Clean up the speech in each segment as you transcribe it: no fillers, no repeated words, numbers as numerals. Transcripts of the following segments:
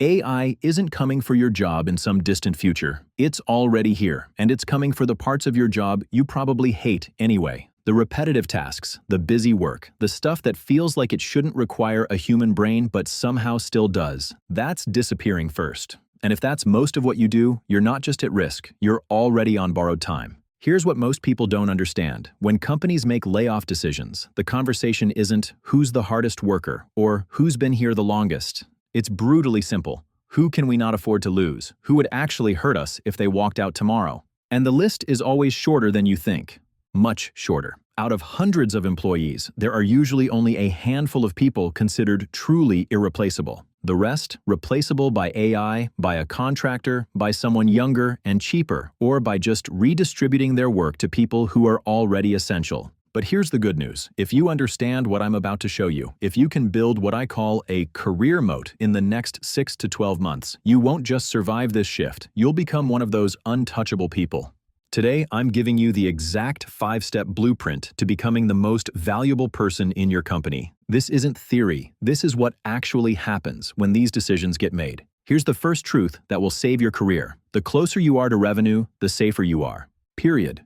AI isn't coming for your job in some distant future. It's already here, and it's coming for the parts of your job you probably hate anyway. The repetitive tasks, the busy work, the stuff that feels like it shouldn't require a human brain but somehow still does. That's disappearing first. And if that's most of what you do, you're not just at risk, you're already on borrowed time. Here's what most people don't understand. When companies make layoff decisions, the conversation isn't who's the hardest worker or who's been here the longest. It's brutally simple. Who can we not afford to lose? Who would actually hurt us if they walked out tomorrow? And the list is always shorter than you think. Much shorter. Out of hundreds of employees, there are usually only a handful of people considered truly irreplaceable. The rest, replaceable by AI, by a contractor, by someone younger and cheaper, or by just redistributing their work to people who are already essential. But here's the good news. If you understand what I'm about to show you, if you can build what I call a career moat in the next 6 to 12 months, you won't just survive this shift, you'll become one of those untouchable people. Today, I'm giving you the exact 5-step blueprint to becoming the most valuable person in your company. This isn't theory. This is what actually happens when these decisions get made. Here's the first truth that will save your career. The closer you are to revenue, the safer you are. Period.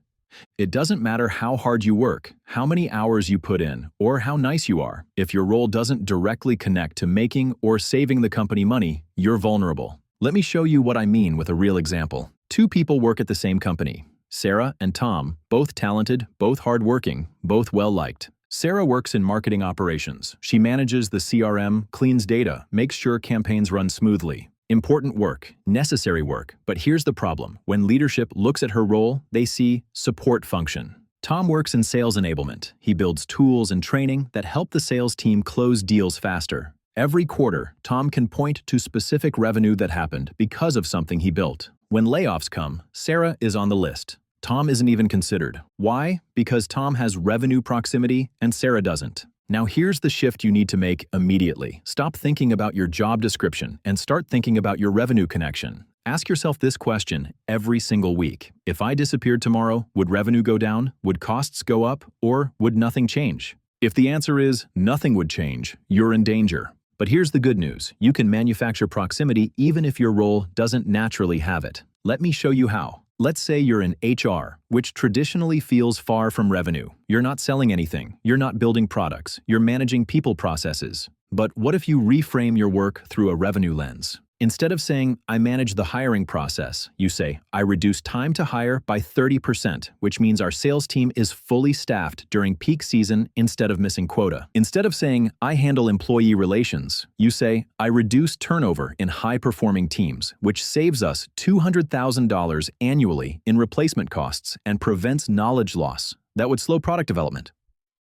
It doesn't matter how hard you work, how many hours you put in, or how nice you are. If your role doesn't directly connect to making or saving the company money, you're vulnerable. Let me show you what I mean with a real example. Two people work at the same company. Sarah and Tom, both talented, both hardworking, both well-liked. Sarah works in marketing operations. She manages the CRM, cleans data, makes sure campaigns run smoothly. Important work, necessary work, but here's the problem. When leadership looks at her role, they see support function. Tom works in sales enablement. He builds tools and training that help the sales team close deals faster. Every quarter, Tom can point to specific revenue that happened because of something he built. When layoffs come, Sarah is on the list. Tom isn't even considered. Why? Because Tom has revenue proximity and Sarah doesn't. Now here's the shift you need to make immediately. Stop thinking about your job description and start thinking about your revenue connection. Ask yourself this question every single week. If I disappeared tomorrow, would revenue go down? Would costs go up? Or would nothing change? If the answer is nothing would change, you're in danger. But here's the good news. You can manufacture proximity even if your role doesn't naturally have it. Let me show you how. Let's say you're in HR, which traditionally feels far from revenue. You're not selling anything. You're not building products. You're managing people processes. But what if you reframe your work through a revenue lens? Instead of saying, I manage the hiring process, you say, I reduce time to hire by 30%, which means our sales team is fully staffed during peak season instead of missing quota. Instead of saying, I handle employee relations, you say, I reduce turnover in high-performing teams, which saves us $200,000 annually in replacement costs and prevents knowledge loss that would slow product development.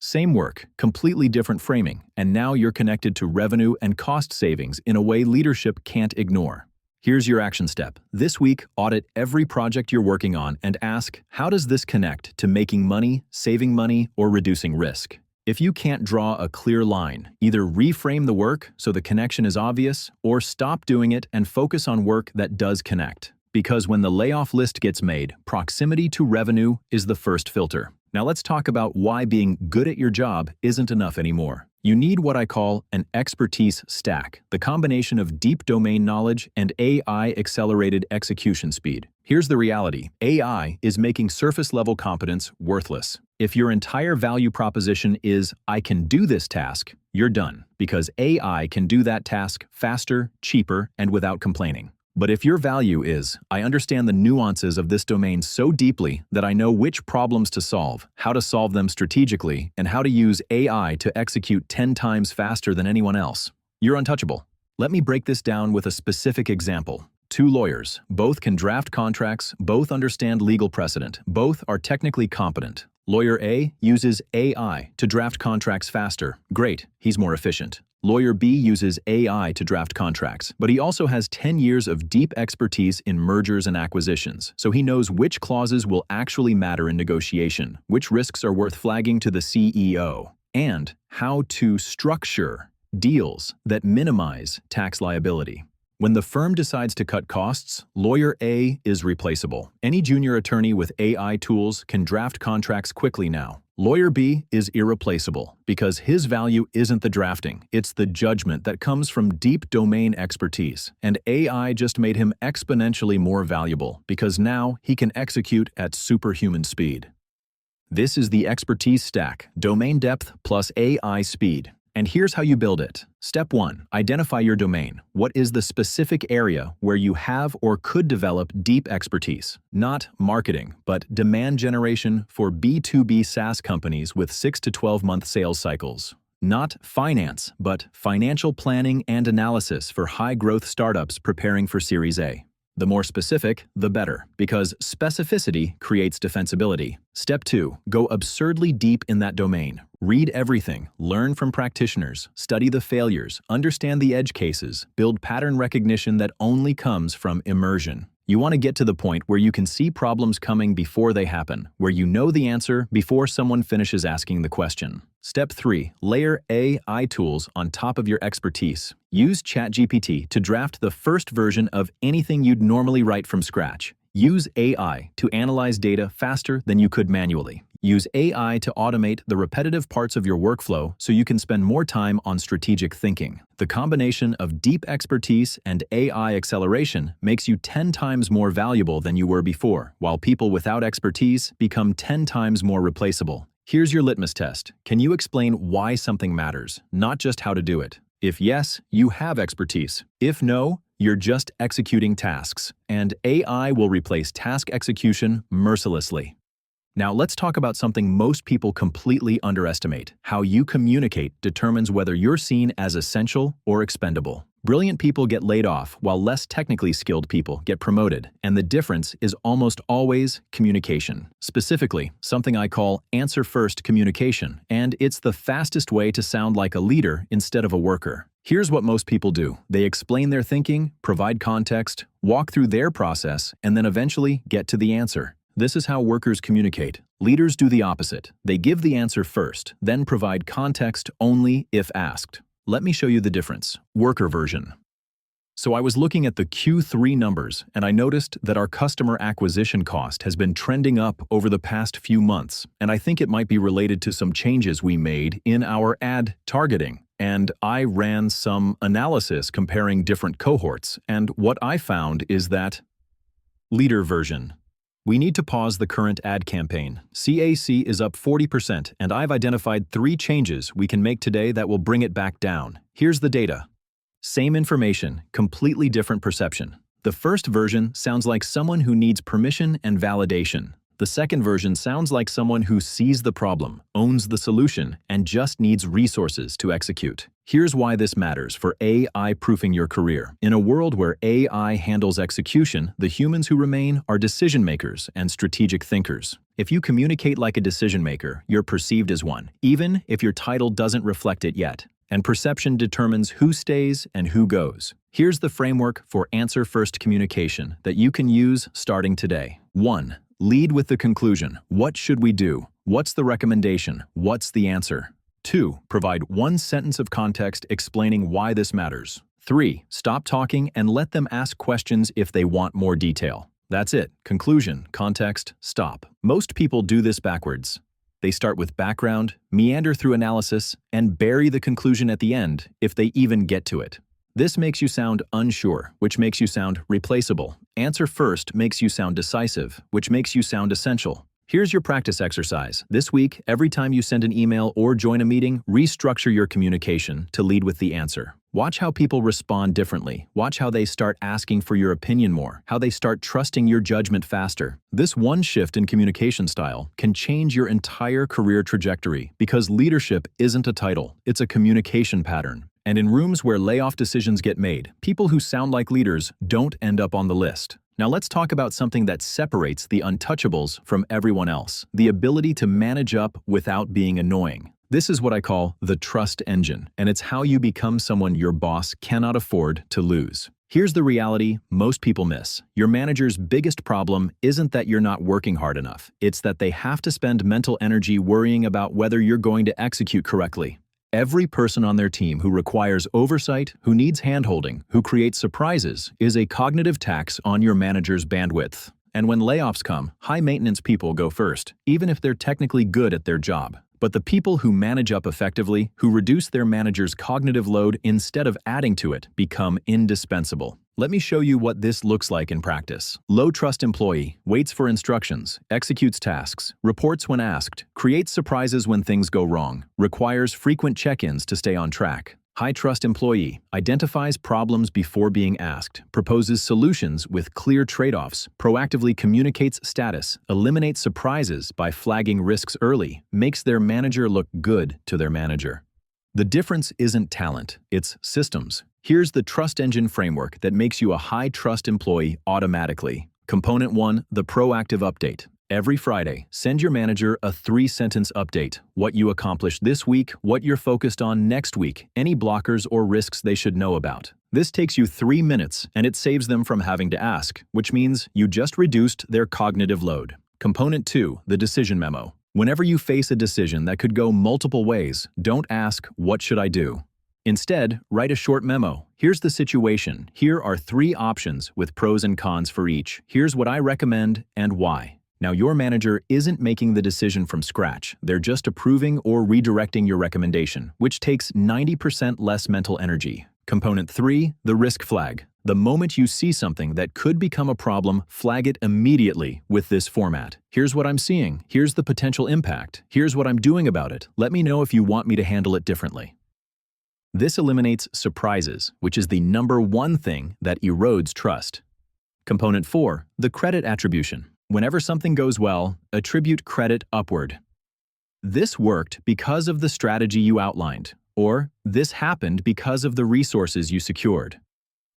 Same work, completely different framing, and now you're connected to revenue and cost savings in a way leadership can't ignore. Here's your action step. This week, audit every project you're working on and ask, how does this connect to making money, saving money, or reducing risk? If you can't draw a clear line, either reframe the work so the connection is obvious, or stop doing it and focus on work that does connect. Because when the layoff list gets made, proximity to revenue is the first filter. Now let's talk about why being good at your job isn't enough anymore. You need what I call an expertise stack, the combination of deep domain knowledge and AI-accelerated execution speed. Here's the reality. AI is making surface-level competence worthless. If your entire value proposition is, I can do this task, you're done, because AI can do that task faster, cheaper, and without complaining. But if your value is, I understand the nuances of this domain so deeply that I know which problems to solve, how to solve them strategically, and how to use AI to execute 10 times faster than anyone else, you're untouchable. Let me break this down with a specific example. Two lawyers, both can draft contracts, both understand legal precedent, both are technically competent. Lawyer A uses AI to draft contracts faster. Great, he's more efficient. Lawyer B uses AI to draft contracts, but he also has 10 years of deep expertise in mergers and acquisitions, so he knows which clauses will actually matter in negotiation, which risks are worth flagging to the CEO, and how to structure deals that minimize tax liability. When the firm decides to cut costs, Lawyer A is replaceable. Any junior attorney with AI tools can draft contracts quickly now. Lawyer B is irreplaceable because his value isn't the drafting, it's the judgment that comes from deep domain expertise. And AI just made him exponentially more valuable because now he can execute at superhuman speed. This is the expertise stack, domain depth plus AI speed. And here's how you build it. Step 1. Identify your domain. What is the specific area where you have or could develop deep expertise? Not marketing, but demand generation for B2B SaaS companies with 6 to 12-month sales cycles. Not finance, but financial planning and analysis for high-growth startups preparing for Series A. The more specific, the better, because specificity creates defensibility. Step 2. Go absurdly deep in that domain. Read everything, learn from practitioners, study the failures, understand the edge cases, build pattern recognition that only comes from immersion. You want to get to the point where you can see problems coming before they happen, where you know the answer before someone finishes asking the question. Step 3. Layer AI tools on top of your expertise. Use ChatGPT to draft the first version of anything you'd normally write from scratch. Use AI to analyze data faster than you could manually. Use AI to automate the repetitive parts of your workflow so you can spend more time on strategic thinking. The combination of deep expertise and AI acceleration makes you 10 times more valuable than you were before, while people without expertise become 10 times more replaceable. Here's your litmus test. Can you explain why something matters, not just how to do it? If yes, you have expertise. If no, you're just executing tasks, and AI will replace task execution mercilessly. Now let's talk about something most people completely underestimate. How you communicate determines whether you're seen as essential or expendable. Brilliant people get laid off, while less technically skilled people get promoted, and the difference is almost always communication. Specifically, something I call answer-first communication, and it's the fastest way to sound like a leader instead of a worker. Here's what most people do. They explain their thinking, provide context, walk through their process, and then eventually get to the answer. This is how workers communicate. Leaders do the opposite. They give the answer first, then provide context only if asked. Let me show you the difference. Worker version. So I was looking at the Q3 numbers, and I noticed that our customer acquisition cost has been trending up over the past few months, and I think it might be related to some changes we made in our ad targeting. And I ran some analysis comparing different cohorts, and what I found is that leader version. We need to pause the current ad campaign. CAC is up 40%, and I've identified 3 changes we can make today that will bring it back down. Here's the data. Same information, completely different perception. The first version sounds like someone who needs permission and validation. The second version sounds like someone who sees the problem, owns the solution, and just needs resources to execute. Here's why this matters for AI-proofing your career. In a world where AI handles execution, the humans who remain are decision makers and strategic thinkers. If you communicate like a decision maker, you're perceived as one, even if your title doesn't reflect it yet. And perception determines who stays and who goes. Here's the framework for answer-first communication that you can use starting today. 1. Lead with the conclusion. What should we do? What's the recommendation? What's the answer? 2. Provide 1 sentence of context explaining why this matters. 3. Stop talking and let them ask questions if they want more detail. That's it. Conclusion, context, stop. Most people do this backwards. They start with background, meander through analysis, and bury the conclusion at the end if they even get to it. This makes you sound unsure, which makes you sound replaceable. Answer first makes you sound decisive, which makes you sound essential. Here's your practice exercise. This week, every time you send an email or join a meeting, restructure your communication to lead with the answer. Watch how people respond differently. Watch how they start asking for your opinion more, how they start trusting your judgment faster. This one shift in communication style can change your entire career trajectory because leadership isn't a title, it's a communication pattern. And in rooms where layoff decisions get made, people who sound like leaders don't end up on the list. Now let's talk about something that separates the untouchables from everyone else, the ability to manage up without being annoying. This is what I call the trust engine, and it's how you become someone your boss cannot afford to lose. Here's the reality most people miss. Your manager's biggest problem isn't that you're not working hard enough. It's that they have to spend mental energy worrying about whether you're going to execute correctly. Every person on their team who requires oversight, who needs handholding, who creates surprises, is a cognitive tax on your manager's bandwidth. And when layoffs come, high-maintenance people go first, even if they're technically good at their job. But the people who manage up effectively, who reduce their manager's cognitive load instead of adding to it, become indispensable. Let me show you what this looks like in practice. Low-trust employee, waits for instructions, executes tasks, reports when asked, creates surprises when things go wrong, requires frequent check-ins to stay on track. High-trust employee, identifies problems before being asked, proposes solutions with clear trade-offs, proactively communicates status, eliminates surprises by flagging risks early, makes their manager look good to their manager. The difference isn't talent, it's systems. Here's the trust engine framework that makes you a high-trust employee automatically. Component 1, the proactive update. Every Friday, send your manager a 3-sentence update. What you accomplished this week, what you're focused on next week, any blockers or risks they should know about. This takes you 3 minutes, and it saves them from having to ask, which means you just reduced their cognitive load. Component 2, the decision memo. Whenever you face a decision that could go multiple ways, don't ask, "What should I do?" Instead, write a short memo. Here's the situation. Here are 3 options with pros and cons for each. Here's what I recommend and why. Now, your manager isn't making the decision from scratch. They're just approving or redirecting your recommendation, which takes 90% less mental energy. Component 3, the risk flag. The moment you see something that could become a problem, flag it immediately with this format. Here's what I'm seeing. Here's the potential impact. Here's what I'm doing about it. Let me know if you want me to handle it differently. This eliminates surprises, which is the #1 thing that erodes trust. Component 4, the credit attribution. Whenever something goes well, attribute credit upward. This worked because of the strategy you outlined, or this happened because of the resources you secured.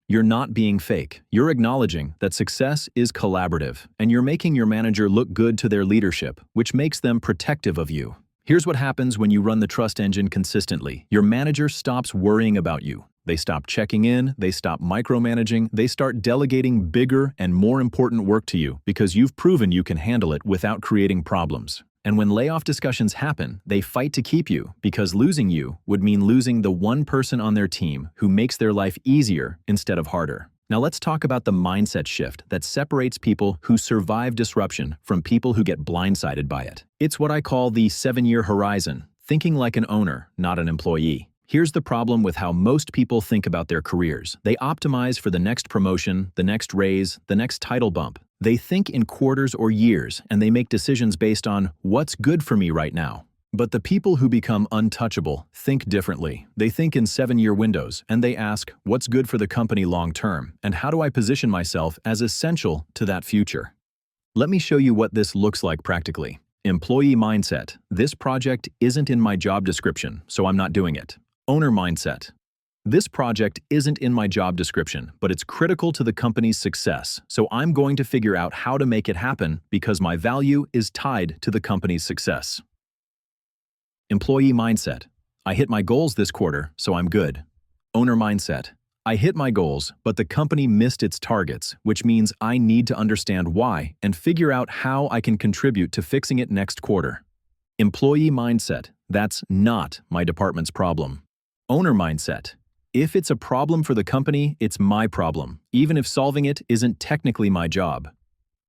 You're not being fake. You're acknowledging that success is collaborative, and you're making your manager look good to their leadership, which makes them protective of you. Here's what happens when you run the trust engine consistently. Your manager stops worrying about you. They stop checking in, they stop micromanaging, they start delegating bigger and more important work to you because you've proven you can handle it without creating problems. And when layoff discussions happen, they fight to keep you because losing you would mean losing the one person on their team who makes their life easier instead of harder. Now let's talk about the mindset shift that separates people who survive disruption from people who get blindsided by it. It's what I call the 7-year horizon, thinking like an owner, not an employee. Here's the problem with how most people think about their careers. They optimize for the next promotion, the next raise, the next title bump. They think in quarters or years, and they make decisions based on what's good for me right now. But the people who become untouchable think differently. They think in 7-year windows, and they ask, what's good for the company long term, and how do I position myself as essential to that future? Let me show you what this looks like practically. Employee mindset. This project isn't in my job description, so I'm not doing it. Owner mindset. This project isn't in my job description, but it's critical to the company's success, so I'm going to figure out how to make it happen because my value is tied to the company's success. Employee mindset. I hit my goals this quarter, so I'm good. Owner mindset. I hit my goals, but the company missed its targets, which means I need to understand why and figure out how I can contribute to fixing it next quarter. Employee mindset. That's not my department's problem. Owner mindset. If it's a problem for the company, it's my problem, even if solving it isn't technically my job.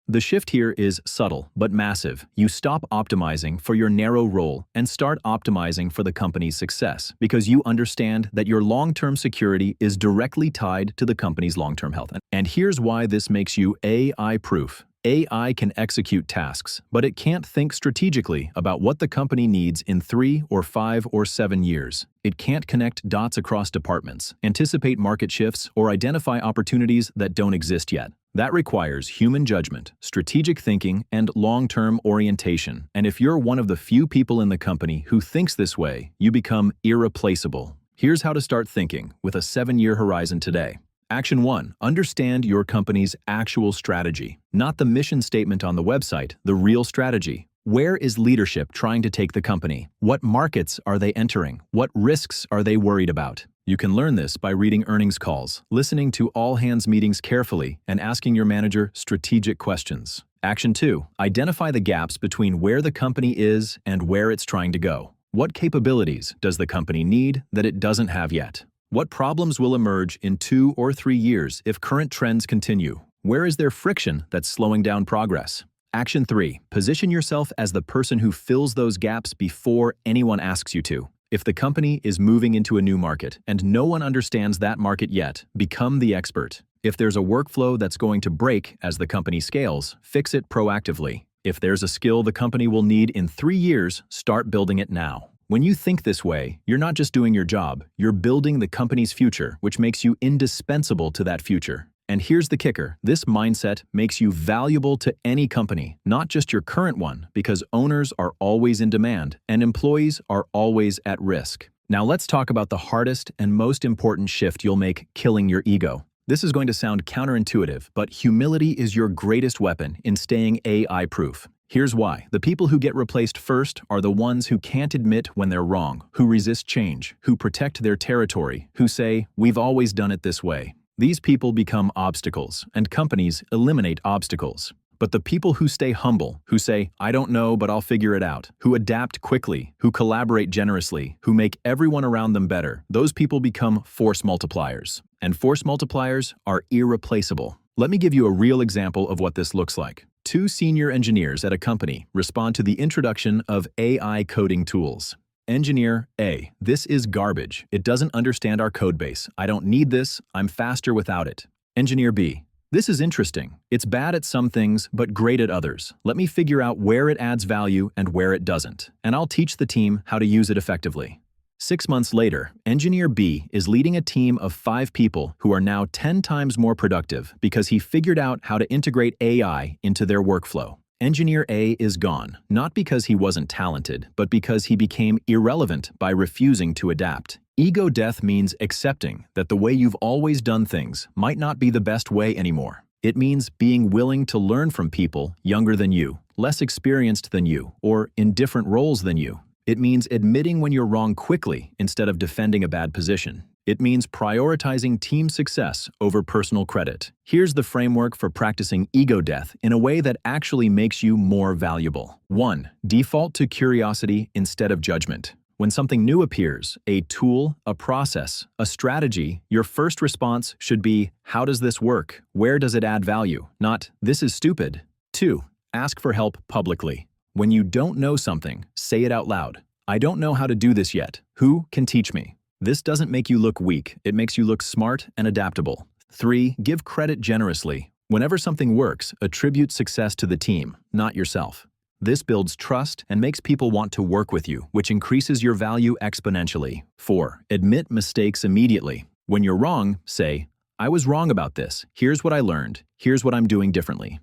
The shift here is subtle but massive. You stop optimizing for your narrow role and start optimizing for the company's success because you understand that your long-term security is directly tied to the company's long-term health. And here's why this makes you AI-proof. AI can execute tasks, but it can't think strategically about what the company needs in 3 or 5 or 7 years. It can't connect dots across departments, anticipate market shifts, or identify opportunities that don't exist yet. That requires human judgment, strategic thinking, and long-term orientation. And if you're one of the few people in the company who thinks this way, you become irreplaceable. Here's how to start thinking with a 7-year horizon today. Action 1. Understand your company's actual strategy. Not the mission statement on the website, the real strategy. Where is leadership trying to take the company? What markets are they entering? What risks are they worried about? You can learn this by reading earnings calls, listening to all-hands meetings carefully, and asking your manager strategic questions. Action 2. Identify the gaps between where the company is and where it's trying to go. What capabilities does the company need that it doesn't have yet? What problems will emerge in 2 or 3 years if current trends continue? Where is there friction that's slowing down progress? Action 3. Position yourself as the person who fills those gaps before anyone asks you to. If the company is moving into a new market and no one understands that market yet, become the expert. If there's a workflow that's going to break as the company scales, fix it proactively. If there's a skill the company will need in 3 years, start building it now. When you think this way, you're not just doing your job, you're building the company's future, which makes you indispensable to that future. And here's the kicker, this mindset makes you valuable to any company, not just your current one, because owners are always in demand and employees are always at risk. Now let's talk about the hardest and most important shift you'll make, killing your ego. This is going to sound counterintuitive, but humility is your greatest weapon in staying AI-proof. Here's why. The people who get replaced first are the ones who can't admit when they're wrong, who resist change, who protect their territory, who say, "We've always done it this way." These people become obstacles, and companies eliminate obstacles. But the people who stay humble, who say, "I don't know, but I'll figure it out," who adapt quickly, who collaborate generously, who make everyone around them better, those people become force multipliers. And force multipliers are irreplaceable. Let me give you a real example of what this looks like. 2 senior engineers at a company respond to the introduction of AI coding tools. Engineer A: "This is garbage. It doesn't understand our codebase. I don't need this. I'm faster without it." Engineer B: "This is interesting. It's bad at some things, but great at others. Let me figure out where it adds value and where it doesn't, and I'll teach the team how to use it effectively." 6 months later, Engineer B is leading a team of 5 people who are now 10 times more productive because he figured out how to integrate AI into their workflow. Engineer A is gone, not because he wasn't talented, but because he became irrelevant by refusing to adapt. Ego death means accepting that the way you've always done things might not be the best way anymore. It means being willing to learn from people younger than you, less experienced than you, or in different roles than you. It means admitting when you're wrong quickly instead of defending a bad position. It means prioritizing team success over personal credit. Here's the framework for practicing ego death in a way that actually makes you more valuable. 1. Default to curiosity instead of judgment. When something new appears, a tool, a process, a strategy, your first response should be, "How does this work? Where does it add value?" Not, "This is stupid." 2. Ask for help publicly. When you don't know something, say it out loud. "I don't know how to do this yet. Who can teach me?" This doesn't make you look weak, it makes you look smart and adaptable. 3. Give credit generously. Whenever something works, attribute success to the team, not yourself. This builds trust and makes people want to work with you, which increases your value exponentially. 4. Admit mistakes immediately. When you're wrong, say, "I was wrong about this. Here's what I learned. Here's what I'm doing differently."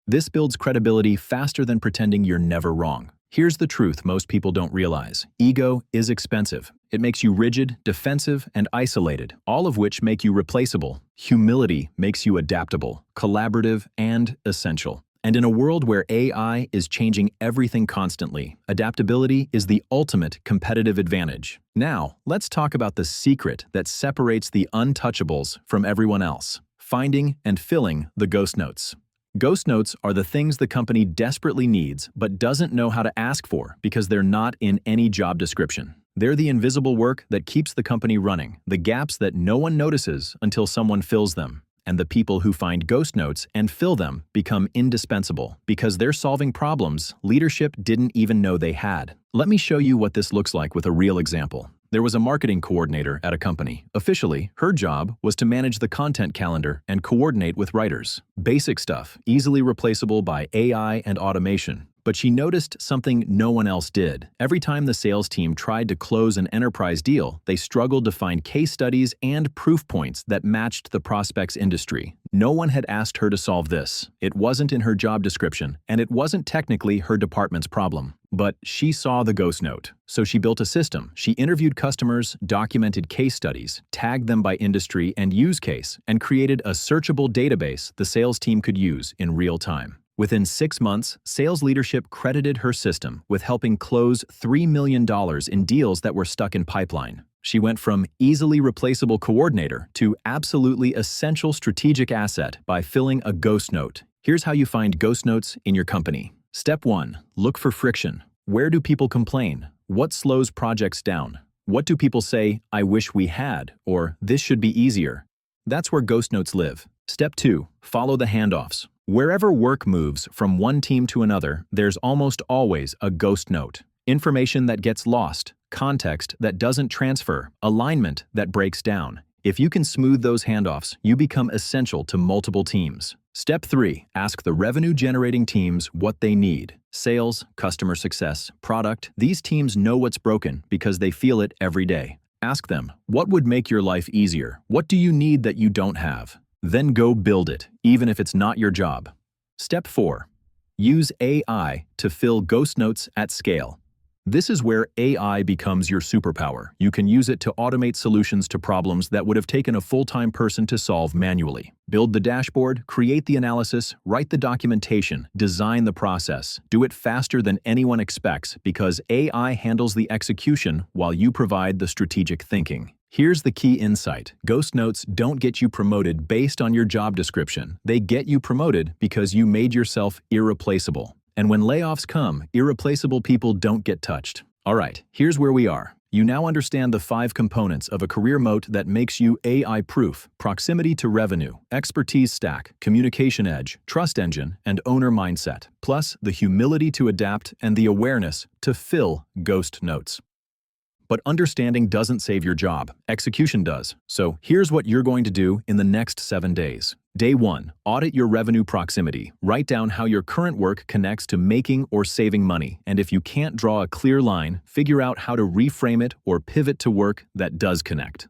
This builds credibility faster than pretending you're never wrong. Here's the truth most people don't realize. Ego is expensive. It makes you rigid, defensive, and isolated, all of which make you replaceable. Humility makes you adaptable, collaborative, and essential. And in a world where AI is changing everything constantly, adaptability is the ultimate competitive advantage. Now, let's talk about the secret that separates the untouchables from everyone else: finding and filling the ghost notes. Ghost notes are the things the company desperately needs but doesn't know how to ask for because they're not in any job description. They're the invisible work that keeps the company running, the gaps that no one notices until someone fills them. And the people who find ghost notes and fill them become indispensable because they're solving problems leadership didn't even know they had. Let me show you what this looks like with a real example. There was a marketing coordinator at a company. Officially, her job was to manage the content calendar and coordinate with writers. Basic stuff, easily replaceable by AI and automation. But she noticed something no one else did. Every time the sales team tried to close an enterprise deal, they struggled to find case studies and proof points that matched the prospect's industry. No one had asked her to solve this. It wasn't in her job description, and it wasn't technically her department's problem. But she saw the ghost note. So she built a system. She interviewed customers, documented case studies, tagged them by industry and use case, and created a searchable database the sales team could use in real time. Within 6 months, sales leadership credited her system with helping close $3 million in deals that were stuck in pipeline. She went from easily replaceable coordinator to absolutely essential strategic asset by filling a ghost note. Here's how you find ghost notes in your company. Step 1. Look for friction. Where do people complain? What slows projects down? What do people say, "I wish we had," or "this should be easier"? That's where ghost notes live. Step 2. Follow the handoffs. Wherever work moves from one team to another, there's almost always a ghost note. Information that gets lost, context that doesn't transfer, alignment that breaks down. If you can smooth those handoffs, you become essential to multiple teams. Step 3. Ask the revenue-generating teams what they need. Sales, customer success, product. These teams know what's broken because they feel it every day. Ask them, what would make your life easier? What do you need that you don't have? Then go build it, even if it's not your job. Step 4. Use AI to fill ghost notes at scale. This is where AI becomes your superpower. You can use it to automate solutions to problems that would have taken a full-time person to solve manually. Build the dashboard, create the analysis, write the documentation, design the process. Do it faster than anyone expects because AI handles the execution while you provide the strategic thinking. Here's the key insight. Ghost notes don't get you promoted based on your job description. They get you promoted because you made yourself irreplaceable. And when layoffs come, irreplaceable people don't get touched. All right, here's where we are. You now understand the 5 components of a career moat that makes you AI-proof: proximity to revenue, expertise stack, communication edge, trust engine, and owner mindset, plus the humility to adapt and the awareness to fill ghost notes. But understanding doesn't save your job. Execution does. So here's what you're going to do in the next 7 days. Day 1. Audit your revenue proximity. Write down how your current work connects to making or saving money. And if you can't draw a clear line, figure out how to reframe it or pivot to work that does connect.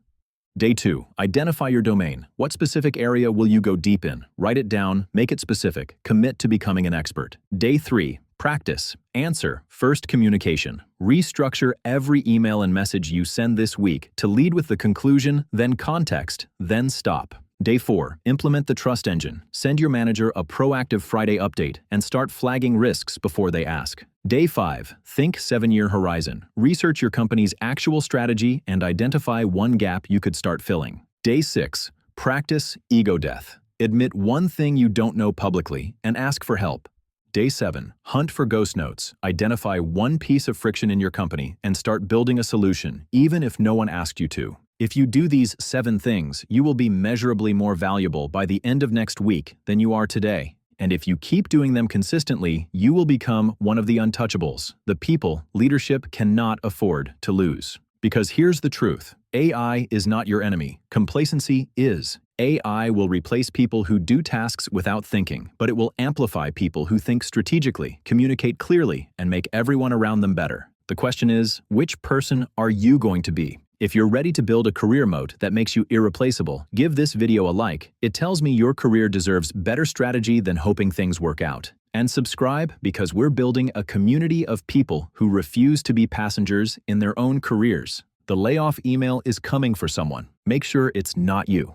Day 2. Identify your domain. What specific area will you go deep in? Write it down, make it specific, commit to becoming an expert. Day 3. Practice. Answer. First, communication. Restructure every email and message you send this week to lead with the conclusion, then context, then stop. Day 4. Implement the trust engine. Send your manager a proactive Friday update and start flagging risks before they ask. Day 5. Think 7-year horizon. Research your company's actual strategy and identify one gap you could start filling. Day 6. Practice ego death. Admit one thing you don't know publicly and ask for help. Day 7. Hunt for ghost notes. Identify one piece of friction in your company and start building a solution, even if no one asked you to. If you do these 7 things, you will be measurably more valuable by the end of next week than you are today. And if you keep doing them consistently, you will become one of the untouchables, the people leadership cannot afford to lose. Because here's the truth. AI is not your enemy. Complacency is. AI will replace people who do tasks without thinking, but it will amplify people who think strategically, communicate clearly, and make everyone around them better. The question is, which person are you going to be? If you're ready to build a career moat that makes you irreplaceable, give this video a like. It tells me your career deserves better strategy than hoping things work out. And subscribe because we're building a community of people who refuse to be passengers in their own careers. The layoff email is coming for someone. Make sure it's not you.